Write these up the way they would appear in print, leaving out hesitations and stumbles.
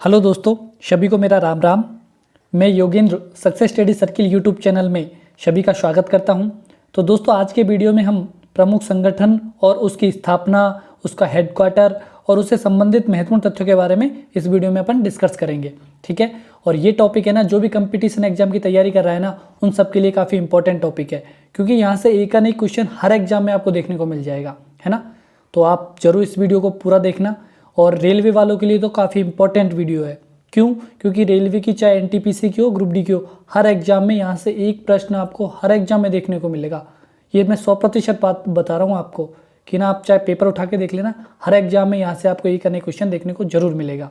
Hello दोस्तों, सभी को मेरा राम राम। मैं Yogendra success study circle YouTube channel में सभी का स्वागत करता हूं। तो दोस्तों, आज के वीडियो में हम प्रमुख संगठन और उसकी स्थापना, उसका हेडक्वार्टर और उससे संबंधित महत्वपूर्ण तथ्यों के बारे में इस वीडियो में अपन डिस्कस करेंगे। ठीक है, और ये टॉपिक है ना, जो भी कंपटीशन एग्जाम की तैयारी कर रहा है ना, उन सब के लिए काफ़ी इंपॉर्टेंट टॉपिक है, क्योंकि यहाँ से एक ना एक क्वेश्चन हर एग्जाम में आपको देखने को मिल जाएगा, है ना। तो आप जरूर इस वीडियो को पूरा देखना। और रेलवे वालों के लिए तो काफ़ी इंपॉर्टेंट वीडियो है। क्यों? क्योंकि रेलवे की चाहे एनटीपीसी की हो, ग्रुप डी की हो, हर एग्जाम में यहाँ से एक प्रश्न आपको हर एग्जाम में देखने को मिलेगा। ये मैं 100% बात बता रहा हूँ आपको कि ना, आप चाहे पेपर उठा के देख लेना, हर एग्जाम में यहाँ से आपको एक अनेक क्वेश्चन देखने को जरूर मिलेगा।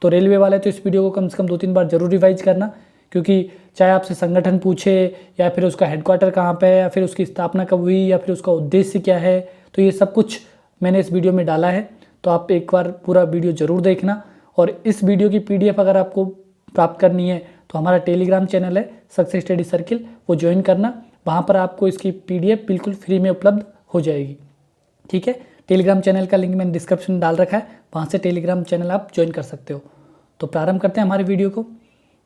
तो रेलवे वाले तो इस वीडियो को कम से कम 2-3 बार जरूर रिवाइज करना, क्योंकि चाहे आपसे संगठन पूछे या फिर उसका हेडक्वार्टर कहाँ पे है या फिर उसकी स्थापना कब हुई या फिर उसका उद्देश्य क्या है, तो ये सब कुछ मैंने इस वीडियो में डाला है। तो आप एक बार पूरा वीडियो ज़रूर देखना। और इस वीडियो की पीडीएफ अगर आपको प्राप्त करनी है तो हमारा टेलीग्राम चैनल है सक्सेस स्टडी सर्किल, वो ज्वाइन करना। वहाँ पर आपको इसकी पीडीएफ बिल्कुल फ्री में उपलब्ध हो जाएगी। ठीक है, टेलीग्राम चैनल का लिंक मैंने डिस्क्रिप्शन में डाल रखा है, वहाँ से टेलीग्राम चैनल आप ज्वाइन कर सकते हो। तो प्रारंभ करते हैं हमारे वीडियो को।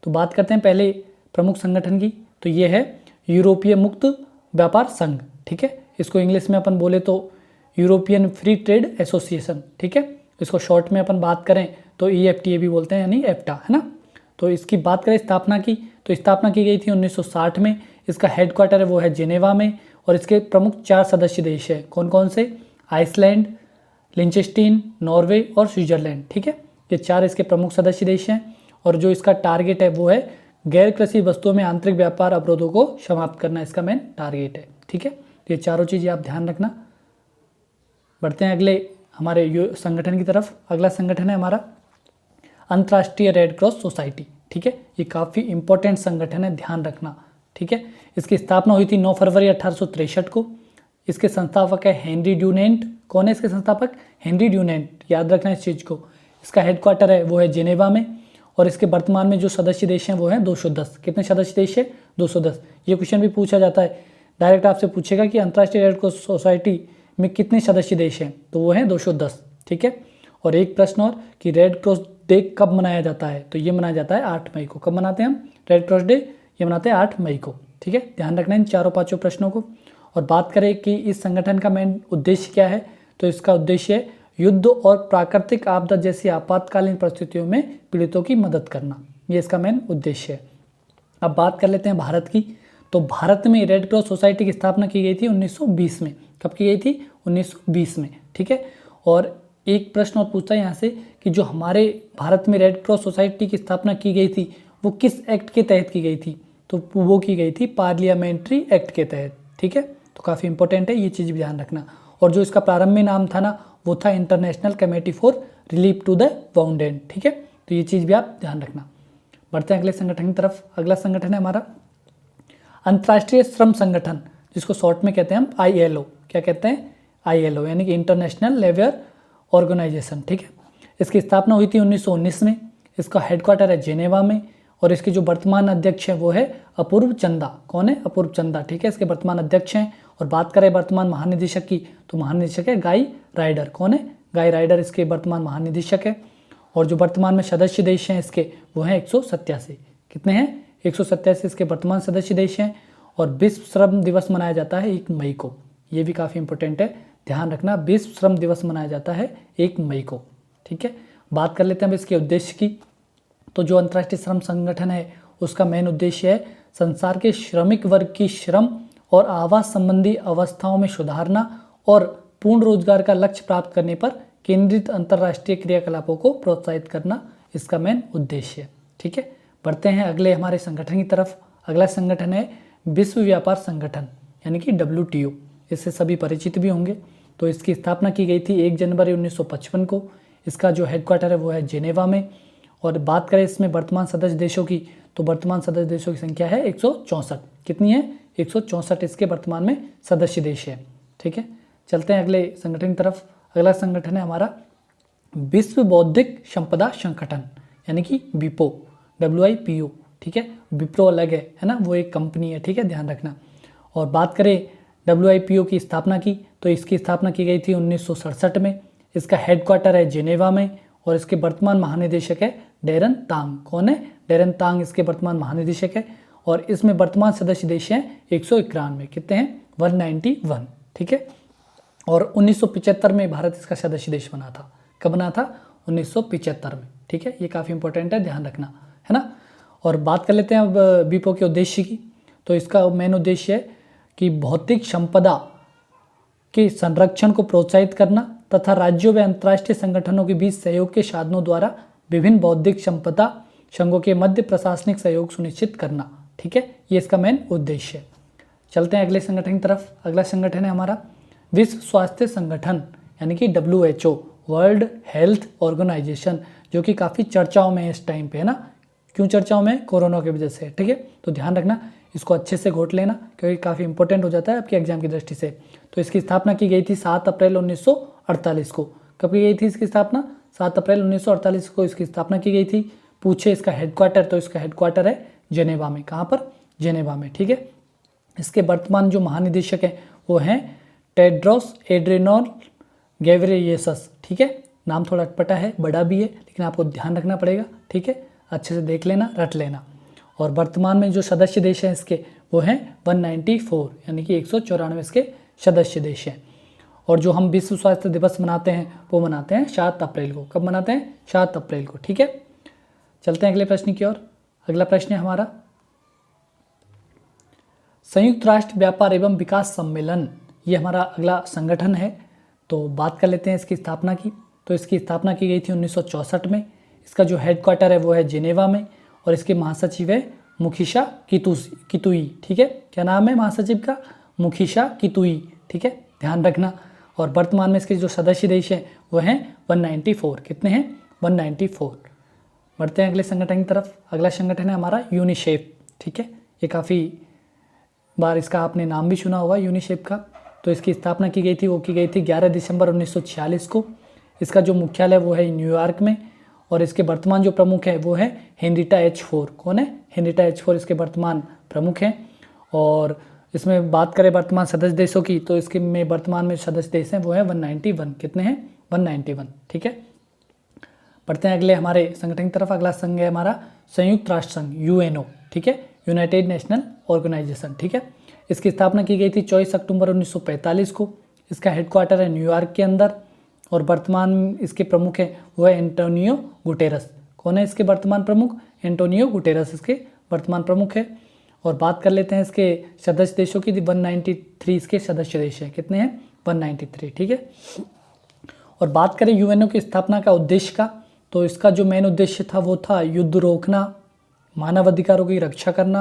तो बात करते हैं पहले प्रमुख संगठन की। तो ये है यूरोपीय मुक्त व्यापार संघ। ठीक है, इसको इंग्लिश में अपन बोले तो यूरोपियन फ्री ट्रेड एसोसिएशन। ठीक है, इसको शॉर्ट में अपन बात करें तो EFTA भी बोलते हैं, यानी एफ्टा, है ना। तो इसकी बात करें स्थापना की, तो स्थापना की गई थी 1960 में। इसका हेडक्वार्टर है वो है जेनेवा में। और इसके प्रमुख 4 सदस्य देश है। कौन कौन से? आइसलैंड, लिंचेस्टीन, नॉर्वे और स्विट्जरलैंड। ठीक है, ये 4 इसके प्रमुख सदस्य देश हैं। और जो इसका टारगेट है वो है गैर कृषि वस्तुओं में आंतरिक व्यापार अवरोधों को समाप्त करना, इसका मेन टारगेट है। ठीक है, ये चारों चीज़ें आप ध्यान रखना। बढ़ते हैं अगले हमारे संगठन की तरफ। अगला संगठन है हमारा अंतर्राष्ट्रीय रेड क्रॉस सोसाइटी। ठीक है, ये काफ़ी इंपॉर्टेंट संगठन है, ध्यान रखना। ठीक है, इसकी स्थापना हुई थी 9 फरवरी 1863 को। इसके संस्थापक है हेनरी ड्यूनेंट। कौन है इसके संस्थापक? हेनरी ड्यूनेंट, याद रखना इस चीज़ को। इसका हेडक्वार्टर है वो है जेनेवा में। और इसके वर्तमान में जो सदस्य देश हैं वो हैं 210। कितने सदस्य देश है? 210। ये क्वेश्चन भी पूछा जाता है, डायरेक्ट आपसे पूछेगा कि अंतर्राष्ट्रीय रेड क्रॉस सोसाइटी में कितने सदस्य देश हैं, तो वो हैं 210। ठीक है, और एक प्रश्न और कि रेड क्रॉस डे कब मनाया जाता है, तो ये मनाया जाता है 8 मई को। कब मनाते हैं हम रेड क्रॉस डे? ये मनाते हैं 8 मई को। ठीक है, ध्यान रखना इन चारों पांचों प्रश्नों को। और बात करें कि इस संगठन का मेन उद्देश्य क्या है, तो इसका उद्देश्य है युद्ध और प्राकृतिक आपदा जैसी आपातकालीन परिस्थितियों में पीड़ितों की मदद करना, ये इसका मेन उद्देश्य है। अब बात कर लेते हैं भारत की। तो भारत में रेड क्रॉस सोसाइटी की स्थापना की गई थी 1920 में। कब की गई थी? 1920 में। ठीक है, और एक प्रश्न और पूछता है यहाँ से कि जो हमारे भारत में रेड क्रॉस सोसाइटी की स्थापना की गई थी वो किस एक्ट के तहत की गई थी, तो वो की गई थी पार्लियामेंट्री एक्ट के तहत। ठीक है, तो काफ़ी इंपॉर्टेंट है, ये चीज़ भी ध्यान रखना। और जो इसका प्रारंभिक नाम था ना, वो था international committee for relief to the wounded. ठीक है, तो ये चीज़ भी आप ध्यान रखना। बढ़ते हैं अगले संगठन की तरफ। अगला संगठन है हमारा अंतर्राष्ट्रीय श्रम संगठन, जिसको शॉर्ट में कहते हैं हम ILO। क्या कहते हैं? ILO, यानी कि इंटरनेशनल लेबर ऑर्गेनाइजेशन। ठीक है, इसकी स्थापना हुई थी 1919 में। इसका हेडक्वार्टर है जेनेवा में। और इसके जो वर्तमान अध्यक्ष हैं वो है अपूर्व चंदा। कौन है? अपूर्व चंदा। ठीक है, इसके वर्तमान अध्यक्ष हैं। और बात करें वर्तमान महानिदेशक की, तो महानिदेशक है गाई राइडर। कौन है? गाई राइडर इसके वर्तमान महानिदेशक है। और जो वर्तमान में सदस्य देश हैं इसके, वो हैं 187। कितने हैं? 187 इसके वर्तमान सदस्य देश हैं। और विश्व श्रम दिवस मनाया जाता है 1 मई को। ये भी काफ़ी इंपॉर्टेंट है, ध्यान रखना। विश्व श्रम दिवस मनाया जाता है 1 मई को। ठीक है, बात कर लेते हैं अब इसके उद्देश्य की। तो जो अंतर्राष्ट्रीय श्रम संगठन है उसका मेन उद्देश्य है संसार के श्रमिक वर्ग की श्रम और आवास संबंधी अवस्थाओं में सुधारना और पूर्ण रोजगार का लक्ष्य प्राप्त करने पर केंद्रित अंतर्राष्ट्रीय क्रियाकलापों को प्रोत्साहित करना इसका मेन उद्देश्य है। ठीक है, बढ़ते हैं अगले हमारे संगठन की तरफ। अगला संगठन है विश्व व्यापार संगठन, यानी कि WTO। इससे सभी परिचित भी होंगे। तो इसकी स्थापना की गई थी 1 जनवरी 1955 को। इसका जो हेडक्वार्टर है वो है जेनेवा में। और बात करें इसमें वर्तमान सदस्य देशों की, तो वर्तमान सदस्य देशों की संख्या है 164। कितनी है? 164 इसके वर्तमान में सदस्य देश है। ठीक है, चलते हैं अगले संगठन की तरफ। अगला संगठन है हमारा विश्व बौद्धिक संपदा संगठन, यानी कि WIPO, WIPO। ठीक है, विप्रो अलग है ना, वो एक कंपनी है। ठीक है, ध्यान रखना। और बात करें WIPO की स्थापना की, तो इसकी स्थापना की गई थी 1967 में। इसका हेडक्वार्टर है जेनेवा में। और इसके वर्तमान महानिदेशक है डेरन तांग। कौन है? डेरन तांग इसके वर्तमान महानिदेशक है और इसमें वर्तमान सदस्य देश हैं 191। कितने हैं? 191। ठीक है। और 1975 में भारत इसका सदस्य देश बना था। कब बना था? 1975 में। ठीक है, ये काफ़ी इंपॉर्टेंट है, ध्यान रखना है ना। और बात कर लेते हैं अब बीपो के उद्देश्य की। तो इसका मेन उद्देश्य है कि भौतिक संपदा के संरक्षण को प्रोत्साहित करना तथा राज्यों व अंतर्राष्ट्रीय संगठनों के बीच सहयोग के साधनों द्वारा विभिन्न बौद्धिक संपदा संघों के मध्य प्रशासनिक सहयोग सुनिश्चित करना। ठीक है, ये इसका मेन उद्देश्य है। चलते हैं अगले संगठन की तरफ। अगला संगठन है हमारा विश्व स्वास्थ्य संगठन यानी कि WHO, वर्ल्ड हेल्थ ऑर्गेनाइजेशन, जो कि काफ़ी चर्चाओं में है इस टाइम पे, है ना। क्यों चर्चाओं में? कोरोना की वजह से। ठीक है, तो ध्यान रखना, इसको अच्छे से घोट लेना क्योंकि काफ़ी इंपॉर्टेंट हो जाता है आपके एग्जाम की दृष्टि से। तो इसकी स्थापना की गई थी 7 अप्रैल 1948 को। कब की गई थी इसकी स्थापना? 7 अप्रैल 1948 को इसकी स्थापना की गई थी। पूछे इसका हेडक्वार्टर, तो इसका हेडक्वार्टर है जेनेवा में। कहाँ पर? जेनेवा में। ठीक है, इसके वर्तमान जो महानिदेशक हैं वो हैं टेड्रोस एड्रेनोन गेब्रेयेसस। ठीक है, नाम थोड़ा अटपटा है, बड़ा भी है, लेकिन आपको ध्यान रखना पड़ेगा। ठीक है, अच्छे से देख लेना, रट लेना। और वर्तमान में जो सदस्य देश हैं इसके वो हैं 194 यानी कि 194 इसके सदस्य देश हैं। और जो हम विश्व स्वास्थ्य दिवस मनाते हैं वो मनाते हैं 7 अप्रैल को। कब मनाते हैं? 7 अप्रैल को। ठीक है, चलते हैं अगले प्रश्न की ओर। अगला प्रश्न है हमारा संयुक्त राष्ट्र व्यापार एवं विकास सम्मेलन। ये हमारा अगला संगठन है। तो बात कर लेते हैं इसकी स्थापना की। तो इसकी स्थापना की गई थी 1964 में। इसका जो हेडक्वार्टर है वो है जिनेवा में और इसके महासचिव है मुखिशा कितुई। ठीक है, क्या नाम है महासचिव का? मुखिशा कितुई। ठीक है, ध्यान रखना। और वर्तमान में इसके जो सदस्य देश हैं वो हैं 194। कितने हैं? 194। बढ़ते हैं अगले संगठन की तरफ। अगला संगठन है हमारा यूनिसेफ। ठीक है, ये काफ़ी बार इसका आपने नाम भी सुना होगा यूनिसेफ का। तो इसकी स्थापना की गई थी, वो की गई थी 11 दिसंबर 1946 को। इसका जो मुख्यालय वो है न्यूयॉर्क में और इसके वर्तमान जो प्रमुख है वो है हेनरिटा H4। कौन है? हेनरिटा H4 इसके वर्तमान प्रमुख हैं। और इसमें बात करें वर्तमान सदस्य देशों की तो इसके में वर्तमान में सदस्य देश हैं वो है 191। कितने हैं? 191। ठीक है, बढ़ते हैं अगले हमारे संगठन की तरफ। अगला संघ है हमारा संयुक्त राष्ट्र संघ UNO। ठीक है, यूनाइटेड नेशनल ऑर्गेनाइजेशन। ठीक है, इसकी स्थापना की गई थी 24 अक्टूबर 1945 को। इसका हेडक्वार्टर है न्यूयॉर्क के अंदर और वर्तमान इसके प्रमुख है वो है एंटोनियो गुटेरस। कौन है इसके वर्तमान प्रमुख? एंटोनियो गुटेरस इसके वर्तमान प्रमुख है। और बात कर लेते हैं इसके सदस्य देशों की। 193 इसके सदस्य देश हैं। कितने हैं? 193। ठीक है, और बात करें UNO की स्थापना का उद्देश्य का तो इसका जो मेन उद्देश्य था वो था युद्ध रोकना, मानव अधिकारों की रक्षा करना,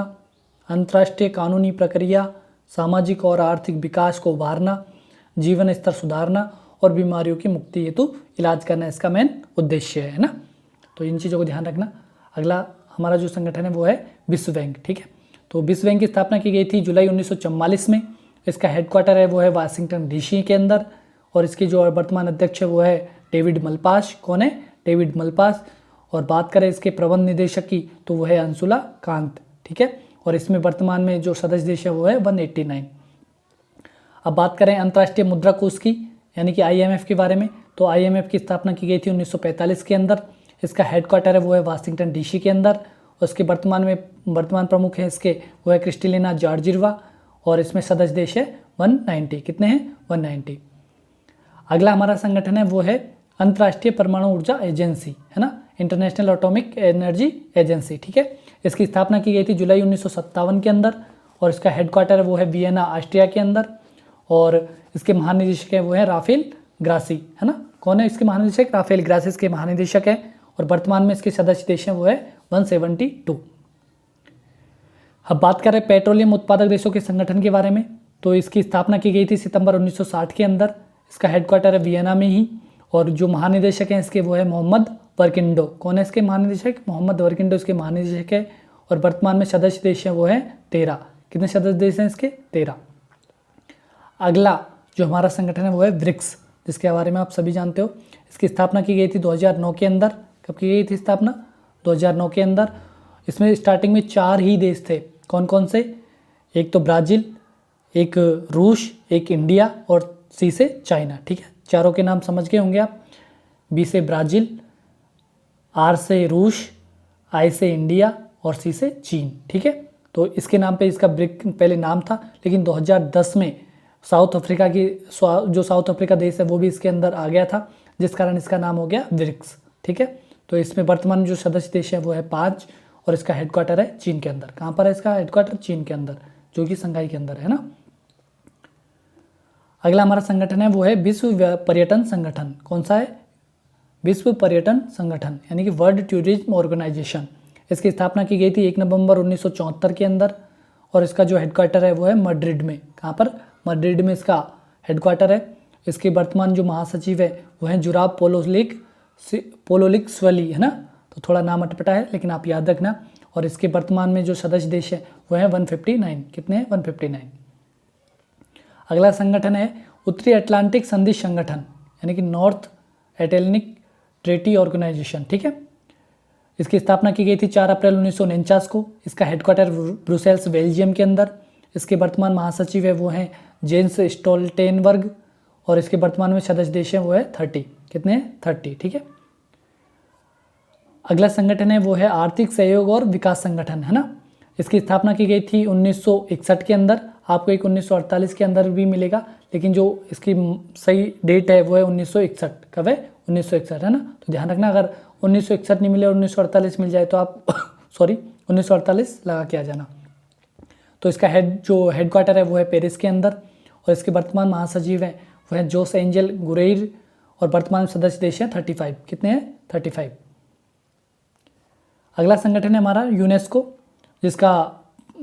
अंतर्राष्ट्रीय कानूनी प्रक्रिया, सामाजिक और आर्थिक विकास को उभारना, जीवन स्तर सुधारना और बीमारियों की मुक्ति हेतु इलाज करना इसका मेन उद्देश्य है ना। तो इन चीज़ों को ध्यान रखना। अगला हमारा जो संगठन है वो है विश्व बैंक। ठीक है, तो विश्व बैंक की स्थापना की गई थी जुलाई 1944 में। इसका हेडक्वार्टर है वो है वाशिंगटन DC के अंदर और इसके जो वर्तमान अध्यक्ष है वो है डेविड मलपास। कौन है? David Malpass. और बात करें इसके प्रबंध निदेशक की तो वो है अंशुला कांत। ठीक है, और इसमें वर्तमान में जो सदस्य देश है वो है 189। अब बात करें अंतर्राष्ट्रीय मुद्रा कोष की यानी कि IMF के बारे में तो IMF की स्थापना की गई थी 1945 के अंदर। इसका हेडक्वार्टर है वो है वाशिंगटन DC के अंदर और इसके वर्तमान प्रमुख है इसके वो है क्रिस्टलिना जॉर्जिवा और इसमें सदस्य देश है 190। कितने हैं? 190। अगला हमारा संगठन है वो है अंतर्राष्ट्रीय परमाणु ऊर्जा एजेंसी, है ना, इंटरनेशनल एटॉमिक एनर्जी एजेंसी। ठीक है, इसकी स्थापना की गई थी जुलाई 1957 के अंदर और इसका हेडक्वार्टर वो है वियना ऑस्ट्रिया के अंदर और इसके महानिदेशक है वो है राफेल ग्रासी, है ना। कौन है इसके महानिदेशक? राफेल ग्रासी इसके महानिदेशक है और वर्तमान में इसके सदस्य देश हैं वो है 172। अब बात करें पेट्रोलियम उत्पादक देशों के संगठन के बारे में तो इसकी स्थापना की गई थी सितंबर 1960 के अंदर। इसका हेडक्वार्टर है वियना में ही और जो महानिदेशक हैं इसके वो है मोहम्मद वर्किंडो। कौन है इसके महानिदेशक? मोहम्मद वर्किंडो इसके महानिदेशक है और वर्तमान में सदस्य देश हैं वो है 13। कितने सदस्य देश हैं इसके? 13। अगला जो हमारा संगठन है वो है ब्रिक्स, जिसके बारे में आप सभी जानते हो। इसकी स्थापना की गई थी 2009 के अंदर। कब की गई थी स्थापना? 2009 के अंदर। इसमें स्टार्टिंग में 4 ही देश थे। कौन कौन से? एक तो ब्राज़ील, एक रूस, एक इंडिया और C से चाइना। ठीक है, चारों के नाम समझ गए होंगे आप। B से ब्राज़ील, आर से रूस, आई से इंडिया और सी से चीन। ठीक है, तो इसके नाम पे इसका ब्रिक पहले नाम था, लेकिन 2010 में साउथ अफ्रीका की जो साउथ अफ्रीका देश है वो भी इसके अंदर आ गया था, जिस कारण इसका नाम हो गया ब्रिक्स। ठीक है, तो इसमें वर्तमान जो सदस्य देश है वो है 5 और इसका हेडक्वार्टर है चीन के अंदर। कहाँ पर है इसका हेडक्वार्टर? चीन के अंदर, जो कि संघाई के अंदर है ना। अगला हमारा संगठन है वो है विश्व पर्यटन संगठन। कौन सा है? विश्व पर्यटन संगठन, यानी कि वर्ल्ड टूरिज्म ऑर्गेनाइजेशन। इसकी स्थापना की गई थी 1 नवंबर 1974 के अंदर और इसका जो हेडक्वार्टर है वो है मैड्रिड में। कहाँ पर? मैड्रिड में इसका हेडक्वार्टर है। इसके वर्तमान जो महासचिव है वो हैं जुराब पोलोलिक्सवली, है ना। तो थोड़ा नाम अटपटा है लेकिन आप याद रखना। और इसके वर्तमान में जो सदस्य देश है वो है 159। कितने हैं? 159। अगला संगठन है उत्तरी अटलांटिक संधि संगठन, यानी कि नॉर्थ अटलांटिक ट्रेटी ऑर्गेनाइजेशन। ठीक है, इसकी स्थापना की गई थी 4 अप्रैल 1949 को। इसका हेडक्वार्टर ब्रुसेल्स बेल्जियम के अंदर। इसके वर्तमान महासचिव है वो हैं जेंस स्टोल्टेनबर्ग और इसके वर्तमान में सदस्य देश हैं वो है 30। कितने हैं? 30। ठीक है, अगला संगठन है वो है आर्थिक सहयोग और विकास संगठन, है ना। इसकी स्थापना की गई थी 1961 के अंदर। आपको एक 1948 के अंदर भी मिलेगा, लेकिन जो इसकी सही डेट है वो है 1961। कब है? 1961, है ना। तो ध्यान रखना, अगर 1961 नहीं मिले और 1948 मिल जाए तो आप सॉरी 1948 लगा के आ जाना। तो इसका जो हेडक्वार्टर है वो है पेरिस के अंदर और इसके वर्तमान महासचिव हैं वो हैं जोस एंजल गुरेर और वर्तमान सदस्य देश है 35। कितने हैं? 35। अगला संगठन है हमारा यूनेस्को, जिसका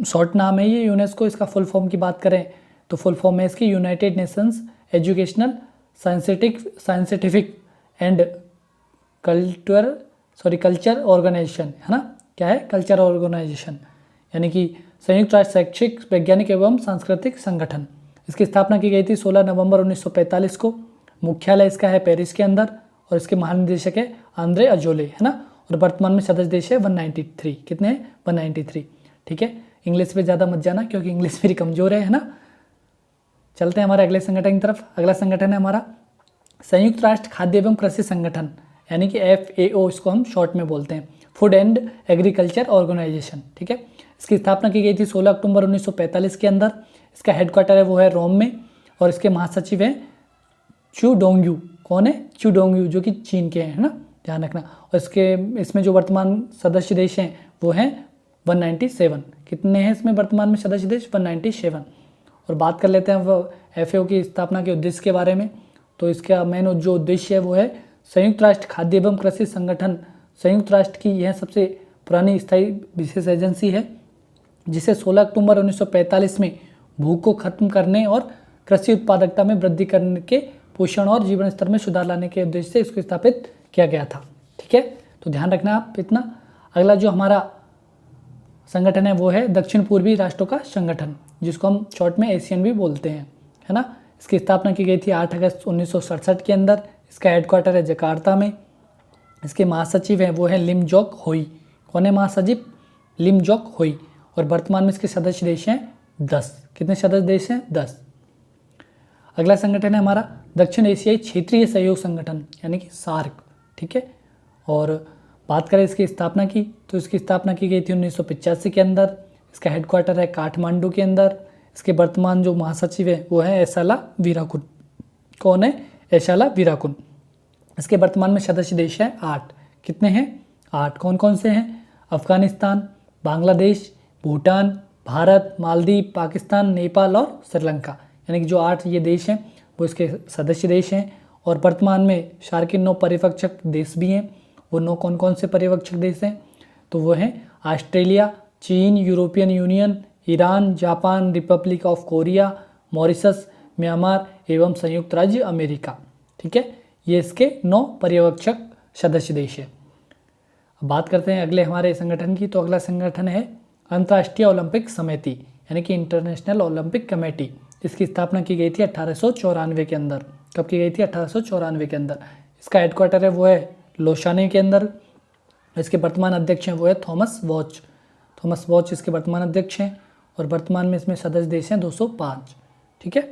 शॉर्ट नाम है ये यूनेस्को। इसका फुल फॉर्म की बात करें तो फुल फॉर्म है इसकी United Nations Educational Scientific and Culture Organization, है ना। क्या है? कल्चर ऑर्गेनाइजेशन, यानी कि संयुक्त राष्ट्र शैक्षिक वैज्ञानिक एवं सांस्कृतिक संगठन। इसकी स्थापना की गई थी 16 नवंबर 1945 को। मुख्यालय इसका है पेरिस के अंदर और इसके महानिदेशक है आंद्रे अजोले, है ना। और वर्तमान में सदस्य देश है 193। कितने हैं? 193। ठीक है, इंग्लिश पे ज़्यादा मत जाना क्योंकि इंग्लिश मेरी कमज़ोर है ना। चलते हैं हमारे अगले संगठन की तरफ। अगला संगठन है हमारा संयुक्त राष्ट्र खाद्य एवं कृषि संगठन, यानी कि FAO इसको हम शॉर्ट में बोलते हैं, फूड एंड एग्रीकल्चर ऑर्गेनाइजेशन। ठीक है, इसकी स्थापना की गई थी 16 अक्टूबर 1945 के अंदर। इसका हेडक्वार्टर है वो है रोम में और इसके महासचिव हैं चू डोंगयू। कौन है? चू डोंगयू, जो कि चीन के हैं, है ना, ध्यान रखना। और इसमें जो वर्तमान सदस्य देश हैं वो हैं 197। कितने हैं इसमें वर्तमान में सदस्य देश? 197। और बात कर लेते हैं FAO की स्थापना के उद्देश्य के बारे में। तो इसका मेन जो उद्देश्य है वो है संयुक्त राष्ट्र खाद्य एवं कृषि संगठन। संयुक्त राष्ट्र की यह सबसे पुरानी स्थायी विशेष एजेंसी है, जिसे 16 अक्टूबर 1945 में भूख को खत्म करने और कृषि उत्पादकता में वृद्धि करने के, पोषण और जीवन स्तर में सुधार लाने के उद्देश्य से इसको स्थापित किया गया था। ठीक है, तो ध्यान रखना आप इतना। अगला जो हमारा संगठन है वो है दक्षिण पूर्वी राष्ट्रों का संगठन, जिसको हम शॉर्ट में एशियन भी बोलते हैं, है ना। इसकी स्थापना की गई थी 8 अगस्त 1967 के अंदर। इसका हेडक्वार्टर है जकार्ता में। इसके महासचिव हैं वो हैं लिम जोक होई। कौन है महासचिव? लिम जोक होई। और वर्तमान में इसके सदस्य देश हैं 10। कितने सदस्य देश हैं? 10। अगला संगठन है हमारा दक्षिण एशियाई क्षेत्रीय सहयोग संगठन, यानी कि सार्क। ठीक है, और बात करें इसकी स्थापना की तो इसकी स्थापना की गई थी 1985 के अंदर। इसका हेडक्वार्टर है काठमांडू के अंदर। इसके वर्तमान जो महासचिव है वो है एसाला वीराकुन। कौन है? एसाला वीराकुन। इसके वर्तमान में सदस्य देश हैं 8। कितने हैं? 8। कौन कौन से हैं? अफगानिस्तान, बांग्लादेश, भूटान, भारत, मालदीव, पाकिस्तान, नेपाल और श्रीलंका, यानी कि जो 8 ये देश हैं वो इसके सदस्य देश हैं। और वर्तमान में सार्क के 9 पर्यवेक्षक देश भी हैं। वो 9 कौन कौन से पर्यवेक्षक देश हैं? तो वो हैं ऑस्ट्रेलिया, चीन, European union, Iran, Japan, Republic of Korea, Mauritius, Myanmar एवं संयुक्त राज्य अमेरिका। ठीक है, ये इसके 9 पर्यवेक्षक सदस्य देश है। अब बात करते हैं अगले हमारे संगठन की। तो अगला संगठन है अंतर्राष्ट्रीय ओलंपिक समिति, यानी कि इंटरनेशनल ओलंपिक कमेटी। इसकी स्थापना की गई थी 1894 के अंदर। कब की गई थी? 1894 के अंदर। इसका हेडक्वार्टर है वो है लोशाने के अंदर। इसके वर्तमान अध्यक्ष हैं वो है थॉमस वॉच। थॉमस वॉच इसके वर्तमान अध्यक्ष हैं और वर्तमान में इसमें सदस्य देश हैं 205। ठीक है,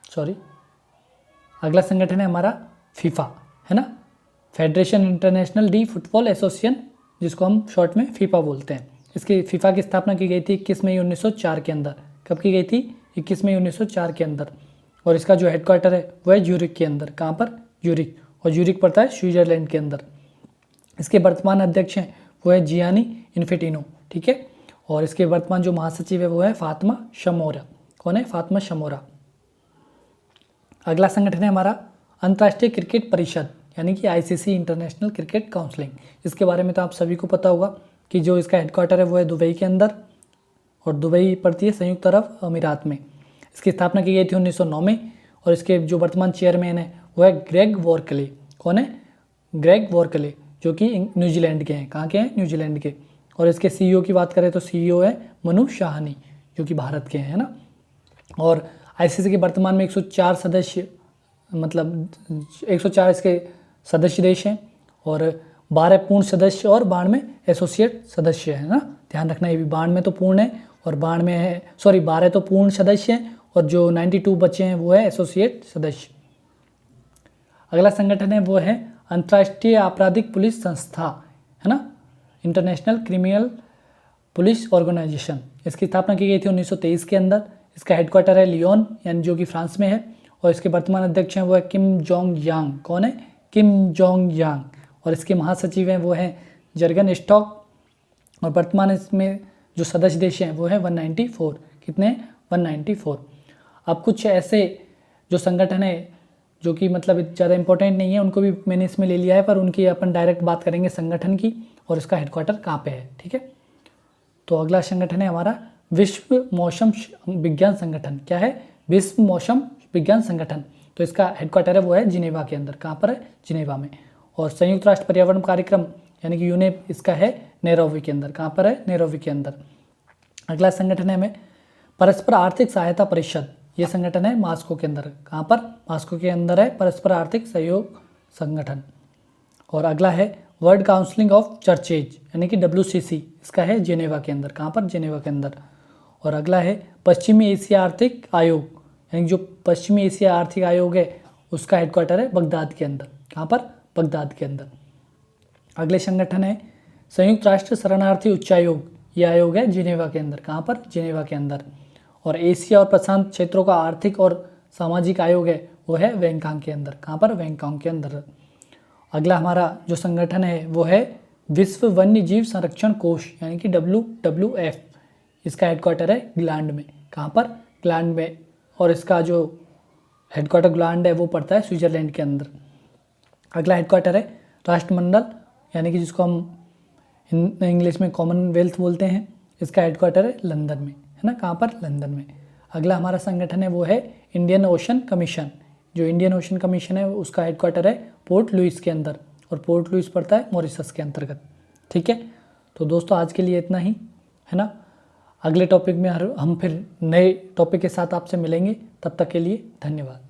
सॉरी। अगला संगठन है हमारा फीफा, है ना। Federation international D football association, जिसको हम शॉर्ट में फीफा बोलते हैं। इसकी फीफा की स्थापना की गई थी 21 मई 1904 के अंदर। कब की गई थी? 21 मई 1904 के अंदर। और इसका जो हेडक्वार्टर है वो है ज्यूरिक के अंदर। कहाँ पर? ज्यूरिक। और ज्यूरिक पड़ता है स्विट्जरलैंड के अंदर। इसके वर्तमान अध्यक्ष हैं वो है जियानी इन्फेंटिनो, ठीक है। और इसके वर्तमान जो महासचिव है वो है फातिमा शमोरा। कौन है? फातिमा शमोरा। अगला संगठन है हमारा अंतर्राष्ट्रीय क्रिकेट परिषद, यानी कि आईसीसी इंटरनेशनल क्रिकेट काउंसिलिंग। इसके बारे में तो आप सभी को पता होगा कि जो इसका हेडक्वार्टर है वो है दुबई के अंदर, और दुबई पड़ती है संयुक्त अरब अमीरात में। इसकी स्थापना की गई थी 1909 में। और इसके जो वर्तमान चेयरमैन है वो है ग्रेग वॉर्कले। कौन है? ग्रेग वॉर्कले, जो कि न्यूजीलैंड के हैं। कहाँ के हैं? न्यूजीलैंड के। और इसके सीईओ की बात करें तो सीईओ है मनु शाहानी, जो कि भारत के हैं, है ना। और आईसीसी के वर्तमान में 104 सदस्य, मतलब 104 इसके सदस्य देश हैं, और 12 पूर्ण सदस्य और 92 एसोसिएट सदस्य है ना। ध्यान रखना, ये भी 92 तो पूर्ण है और 92 है, सॉरी 12 तो पूर्ण सदस्य हैं और जो 92 बचे हैं वो है एसोसिएट सदस्य। अगला संगठन है वो है अंतर्राष्ट्रीय आपराधिक पुलिस संस्था, है ना, इंटरनेशनल क्रिमिनल पुलिस ऑर्गेनाइजेशन। इसकी स्थापना की गई थी 1923 के अंदर। इसका हेडक्वार्टर है लियोन, यानी जो कि फ्रांस में है। और इसके वर्तमान अध्यक्ष हैं वो है किम जोंग यांग। कौन है? किम जोंग यांग। और इसके महासचिव हैं वो हैं जर्गन स्टॉक। और वर्तमान इसमें जो सदस्य देश हैं वो है 194। कितने? 194। अब कुछ ऐसे जो संगठन है जो कि मतलब ज़्यादा इंपॉर्टेंट नहीं है, उनको भी मैंने इसमें ले लिया है, पर उनकी अपन डायरेक्ट बात करेंगे संगठन की और इसका हेडक्वार्टर कहाँ पे है, ठीक है। तो अगला संगठन है हमारा विश्व मौसम विज्ञान संगठन। क्या है? विश्व मौसम विज्ञान संगठन। तो इसका हेडक्वार्टर है वो है जिनेवा के अंदर। कहाँ पर है? जिनेवा में। और संयुक्त राष्ट्र पर्यावरण कार्यक्रम यानी कि यूनेप इसका है नैरोबी के अंदर। कहाँ पर है? नैरोबी के अंदर। अगला संगठन है हमें परस्पर आर्थिक सहायता परिषद। ये संगठन है मास्को के अंदर। कहाँ पर? मास्को के अंदर है परस्पर आर्थिक सहयोग संगठन। और अगला है वर्ल्ड काउंसिलिंग ऑफ चर्चेज यानी कि WCC। इसका है जेनेवा के अंदर। कहाँ पर? जेनेवा के अंदर। और अगला है पश्चिमी एशिया आर्थिक आयोग, यानी जो पश्चिमी एशिया आर्थिक आयोग है उसका हेडक्वार्टर है बगदाद के अंदर। कहाँ पर? बगदाद के अंदर। अगले संगठन है संयुक्त राष्ट्र शरणार्थी उच्चायोग। ये आयोग है जिनेवा के अंदर। कहाँ पर? जिनेवा के अंदर। और एशिया और प्रशांत क्षेत्रों का आर्थिक और सामाजिक आयोग है वो है बैंकॉक के अंदर। कहाँ पर? बैंकॉक के अंदर। अगला हमारा जो संगठन है वो है विश्व वन्य जीव संरक्षण कोष यानी कि WWF। इसका हेडक्वार्टर है ग्लैंड में। कहाँ पर? ग्लैंड में। और इसका जो हेडक्वार्टर ग्लैंड है वो पड़ता है स्विट्जरलैंड के अंदर। अगला हेडक्वार्टर है राष्ट्रमंडल यानी कि जिसको हम इंग्लिश में कॉमनवेल्थ बोलते हैं। इसका हेडक्वार्टर है लंदन में, है ना। कहाँ पर? लंदन में। अगला हमारा संगठन है वो है इंडियन ओशन कमीशन। जो इंडियन ओशन कमीशन है उसका हेडक्वार्टर है पोर्ट लुइस के अंदर, और पोर्ट लुइस पड़ता है मॉरिशस के अंतर्गत, ठीक है। तो दोस्तों आज के लिए इतना ही, है ना। अगले टॉपिक में हम फिर नए टॉपिक के साथ आपसे मिलेंगे। तब तक के लिए धन्यवाद।